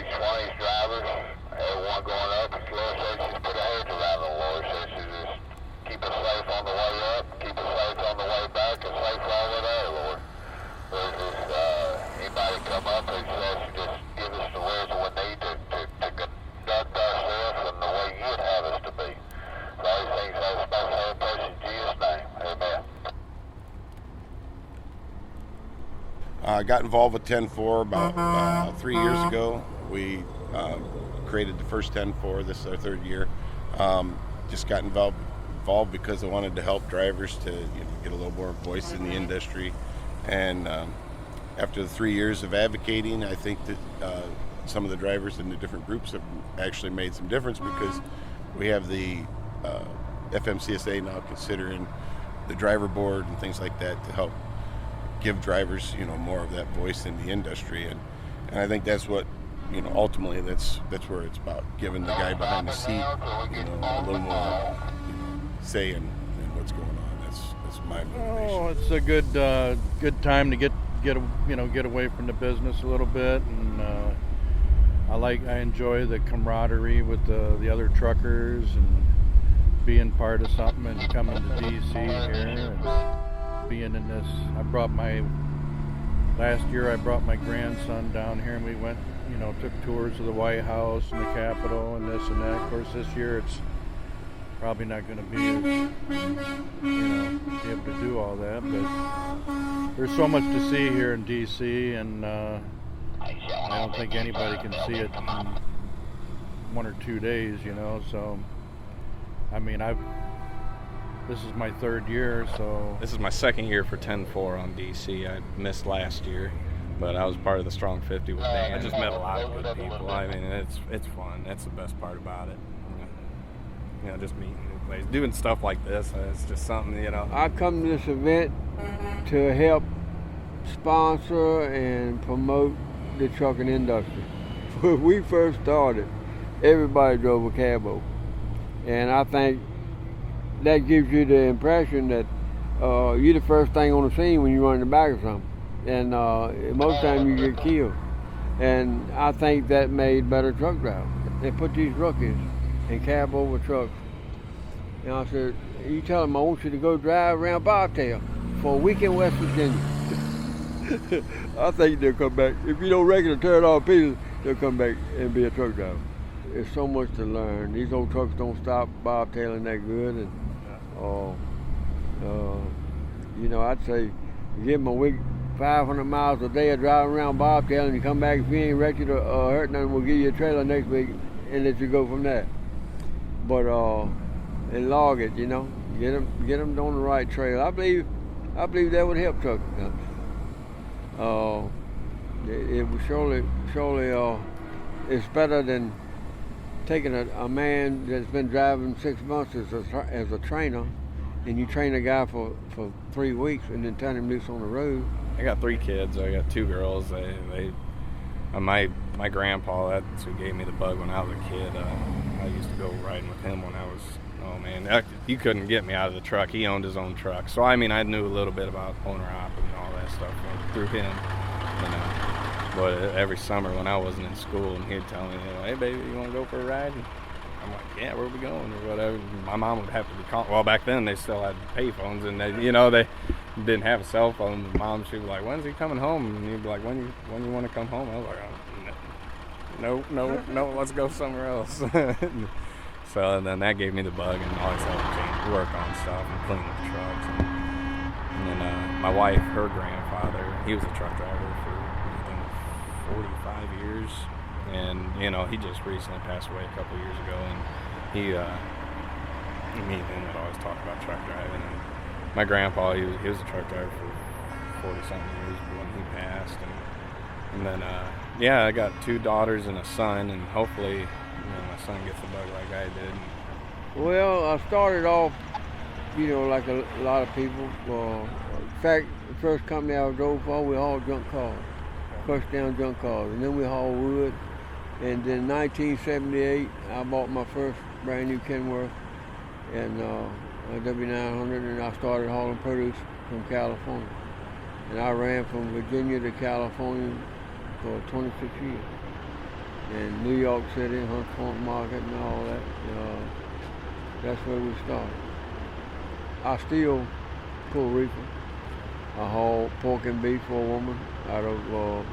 big 20s drivers, everyone going up, and Lord says just put a hedge around the Lord says to just keep us safe on the way up, keep us safe on the way back, and safe all the way there, Lord. Lord, just anybody come up and says just give us the wisdom we need to conduct ourselves in the way you'd have us to be. So all these things I was supposed to have a place in Jesus' name. Amen. I got involved with 10-4 about 3 years ago. We created the first 10-4. This is our third year. Just got involved because I wanted to help drivers to get a little more voice in the industry. And after the 3 years of advocating, I think that some of the drivers in the different groups have actually made some difference, because we have the FMCSA now considering the driver board and things like that to help give drivers, more of that voice in the industry, and I think that's what, ultimately that's where it's about, giving the guy behind the seat, a little more say in what's going on. That's my motivation. Oh, it's a good time to get away from the business a little bit, and I enjoy the camaraderie with the other truckers and being part of something and coming to DC here and being in this. Last year I brought my grandson down here and we went, took tours of the White House and the Capitol and this and that. Of course, this year it's probably not going to be as, be able to do all that, but there's so much to see here in DC, and I don't think anybody can see it in 1 or 2 days, so I mean, this is my third year, so... This is my second year for 10-4 on DC. I missed last year, but I was part of the Strong 50 with Dan. I just met a lot of good people. I mean, it's fun. That's the best part about it. Just meeting new places. Doing stuff like this, it's just something, I come to this event to help sponsor and promote the trucking industry. When we first started, everybody drove a cabo. And I think that gives you the impression that you're the first thing on the scene when you run in the back of something. And most times you get killed. And I think that made better truck drivers. They put these rookies in cab over trucks. And I said, you tell them I want you to go drive around Bobtail for a week in West Virginia. I think they'll come back. If you don't reckon to turn off pieces, they'll come back and be a truck driver. There's so much to learn. These old trucks don't stop bobtailing that good, and I'd say you give them a week, 500 miles a day of driving around bobtailing. You come back, if you ain't wrecked it or hurt nothing, we'll give you a trailer next week and let you go from there. But and log it, get them on the right trail. I believe that would help truck companies. It would surely it's better than taking a man that's been driving 6 months as a trainer, and you train a guy for 3 weeks and then turn him loose on the road. I got 3 kids. I got 2 girls. My grandpa, that's who gave me the bug when I was a kid. I used to go riding with him when I was, you couldn't get me out of the truck. He owned his own truck. So, I mean, I knew a little bit about owner-op and all that stuff through him, But every summer when I wasn't in school, and he'd tell me, hey, baby, you want to go for a ride? And I'm like, yeah, where are we going, or whatever. My mom would have to be calling. Well, back then they still had pay phones, and they didn't have a cell phone. Mom, she'd be like, when's he coming home? And he'd be like, when you want to come home? I was like, no, let's go somewhere else. So and then that gave me the bug, and always had to work on stuff and clean up trucks. And then my wife, her grandfather, he was a truck driver for 45 years, and he just recently passed away a couple years ago, and me and him would always talk about truck driving. And my grandpa, he was a truck driver for 40-something years when he passed, and then I got 2 daughters and a son, and hopefully my son gets the bug like I did. Well, I started off like a lot of people. In fact, the first company I drove for, we hauled junk cars. Crushed down junk cars, and then we hauled wood. And then in 1978, I bought my first brand new Kenworth and a W900, and I started hauling produce from California. And I ran from Virginia to California for 26 years. and New York City, Hunts Point Market and all that. That's where we started. I still pull reefer. I haul pork and beef for a woman out of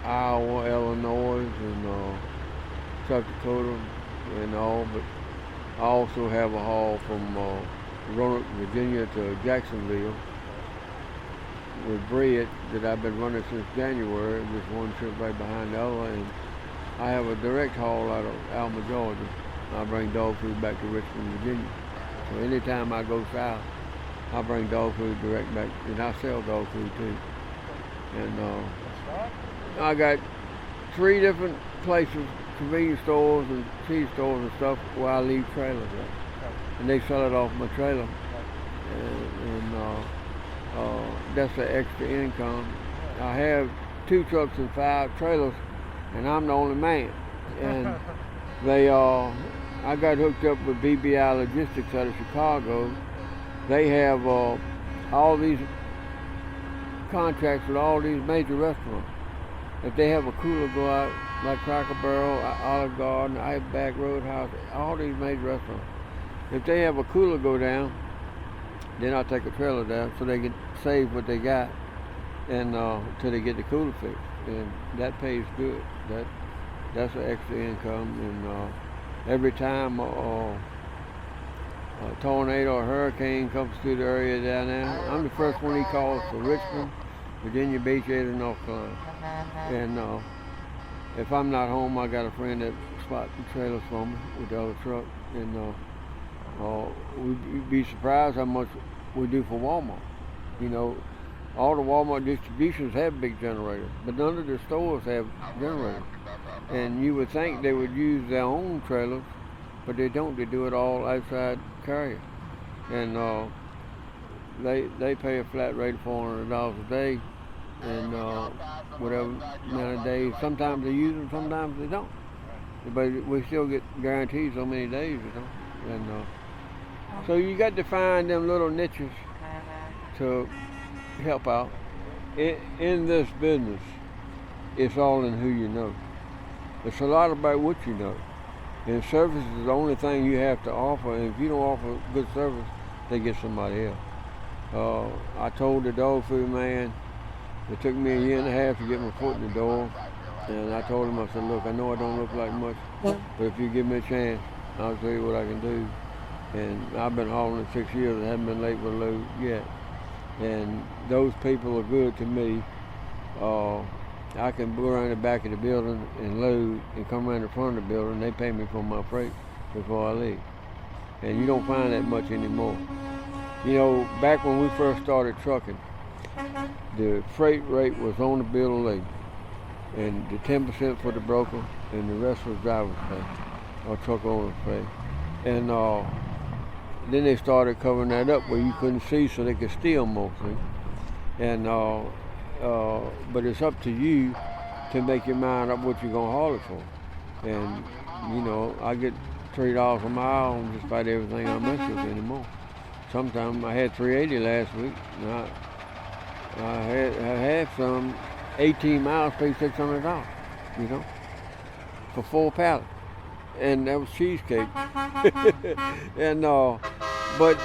Iowa, Illinois, and South Dakota and all, but I also have a haul from Roanoke, Virginia to Jacksonville with bread that I've been running since January, just one trip right behind the other, and I have a direct haul out of Alma, Georgia. I bring dog food back to Richmond, Virginia. So anytime I go south, I bring dog food direct back, and I sell dog food too. And I got 3 different places, convenience stores and cheese stores and stuff, where I leave trailers at. And they sell it off my trailer. And that's the extra income. I have 2 trucks and 5 trailers, and I'm the only man. And I got hooked up with BBI Logistics out of Chicago. They have all these contracts with all these major restaurants. If they have a cooler go out, like Cracker Barrel, Olive Garden, Iceback Roadhouse, all these major restaurants, if they have a cooler go down, then I'll take a trailer down so they can save what they got and till they get the cooler fixed. And that pays good. That's an extra income. And every time a tornado or hurricane comes through the area down there, I'm the first one he calls for Richmond, Virginia Beach area, North Carolina. And if I'm not home, I got a friend that spots the trailers for me with the other truck. And we'd be surprised how much we do for Walmart. You know, all the Walmart distributions have big generators, but none of the stores have generators. And you would think they would use their own trailers, but they don't. They do it all outside carrier. And they pay a flat rate of $400 a day, and whatever amount of days. Sometimes they use them, sometimes they don't. But we still get guaranteed so many days, you know. And so you got to find them little niches to help out. In this business, it's all in who you know. It's a lot about what you know. And service is the only thing you have to offer. And if you don't offer good service, they get somebody else. I told the dog food man, it took me 1.5 years to get my foot in the door. And I told him, I said, look, I know I don't look like much, but if you give me a chance, I'll show you what I can do. And I've been hauling 6 years and haven't been late with a load yet. And those people are good to me. I can go around the back of the building and load and come around the front of the building. They pay me for my freight before I leave. And you don't find that much anymore. You know, back when we first started trucking, the freight rate was on the bill of lading. And the 10% for the broker and the rest was driver's pay or truck owner's pay. And then they started covering that up where you couldn't see so they could steal mostly. And but it's up to you to make your mind up what you're gonna haul it for. And you know, I get $3 a mile on just about everything I mess with anymore. Sometimes I had $3.80 last week. And I had some 18 miles, paid $600, you know, for 4 pallets. And that was cheesecake. And but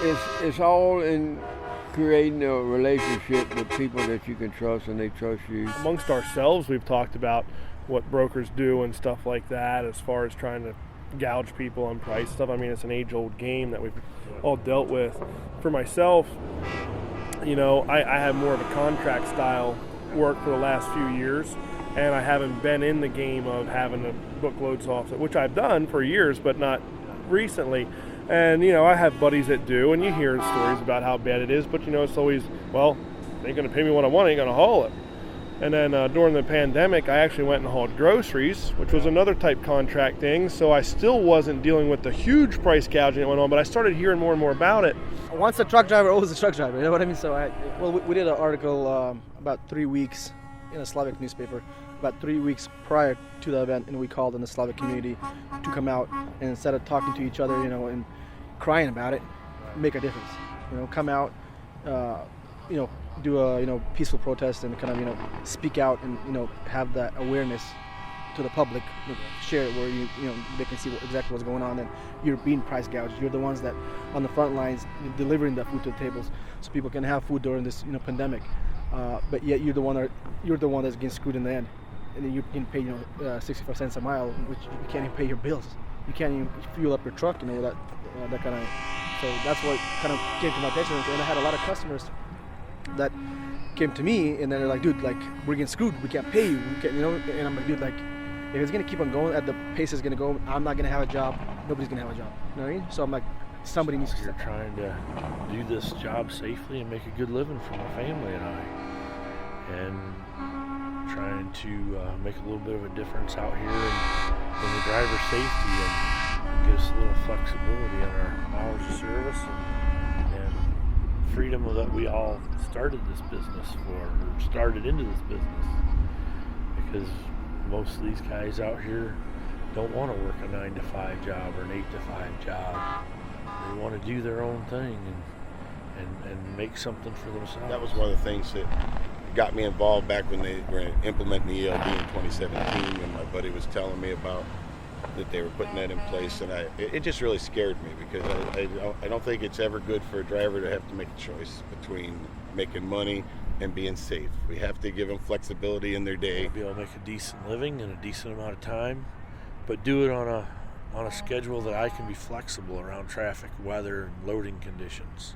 it's all in creating a relationship with people that you can trust and they trust you. Amongst ourselves, we've talked about what brokers do and stuff like that as far as trying to gouge people on price stuff. I mean, it's an age-old game that we've all dealt with. For myself, you know, I have more of a contract style work for the last few years, and I haven't been in the game of having to book loads off, which I've done for years, but not recently. And, you know, I have buddies that do, and you hear stories about how bad it is, but, you know, it's always, well, they ain't going to pay me what I want, I ain't going to haul it. And then during the pandemic, I actually went and hauled groceries, which was another type contract thing, so I still wasn't dealing with the huge price gouging that went on, but I started hearing more and more about it. Once a truck driver, always a truck driver, you know what I mean? So we did an article about 3 weeks in a Slavic newspaper, about 3 weeks prior to the event, and we called in the Slavic community to come out, and instead of talking to each other, you know, and crying about it, make a difference. You know, come out, you know, do a, you know, peaceful protest and kind of, you know, speak out and, you know, have that awareness to the public, share it where they can see exactly what's going on, and you're being price gouged. You're the ones that on the front lines delivering that food to the tables, so people can have food during this pandemic. But yet you're the one that's getting screwed in the end, and then you can pay 65 cents a mile, which you can't even pay your bills. You can't even fuel up your truck, that kind of. So that's what kind of came to my attention, and I had a lot of customers that came to me, and then they're like, dude, like, we're getting screwed, we can't pay you, we can't, and I'm like, dude, like, if it's gonna keep on going at the pace it's gonna go, I'm not gonna have a job, nobody's gonna have a job, you know what I mean? So I'm like, somebody needs to You're trying to do this job safely and make a good living for my family and I, and trying to make a little bit of a difference out here in the driver safety and give us a little flexibility in our hours of service and freedom that we all started this business for, or started into this business, because most of these guys out here don't want to work a 9-to-5 job or an 8-to-5 job. They want to do their own thing and make something for themselves. That was one of the things that got me involved back when they were implementing the ELD in 2017, when my buddy was telling me about that they were putting that in place, and it just really scared me, because I don't think it's ever good for a driver to have to make a choice between making money and being safe. We have to give them flexibility in their day. Be able to make a decent living in a decent amount of time, but do it on a schedule that I can be flexible around traffic, weather, and loading conditions.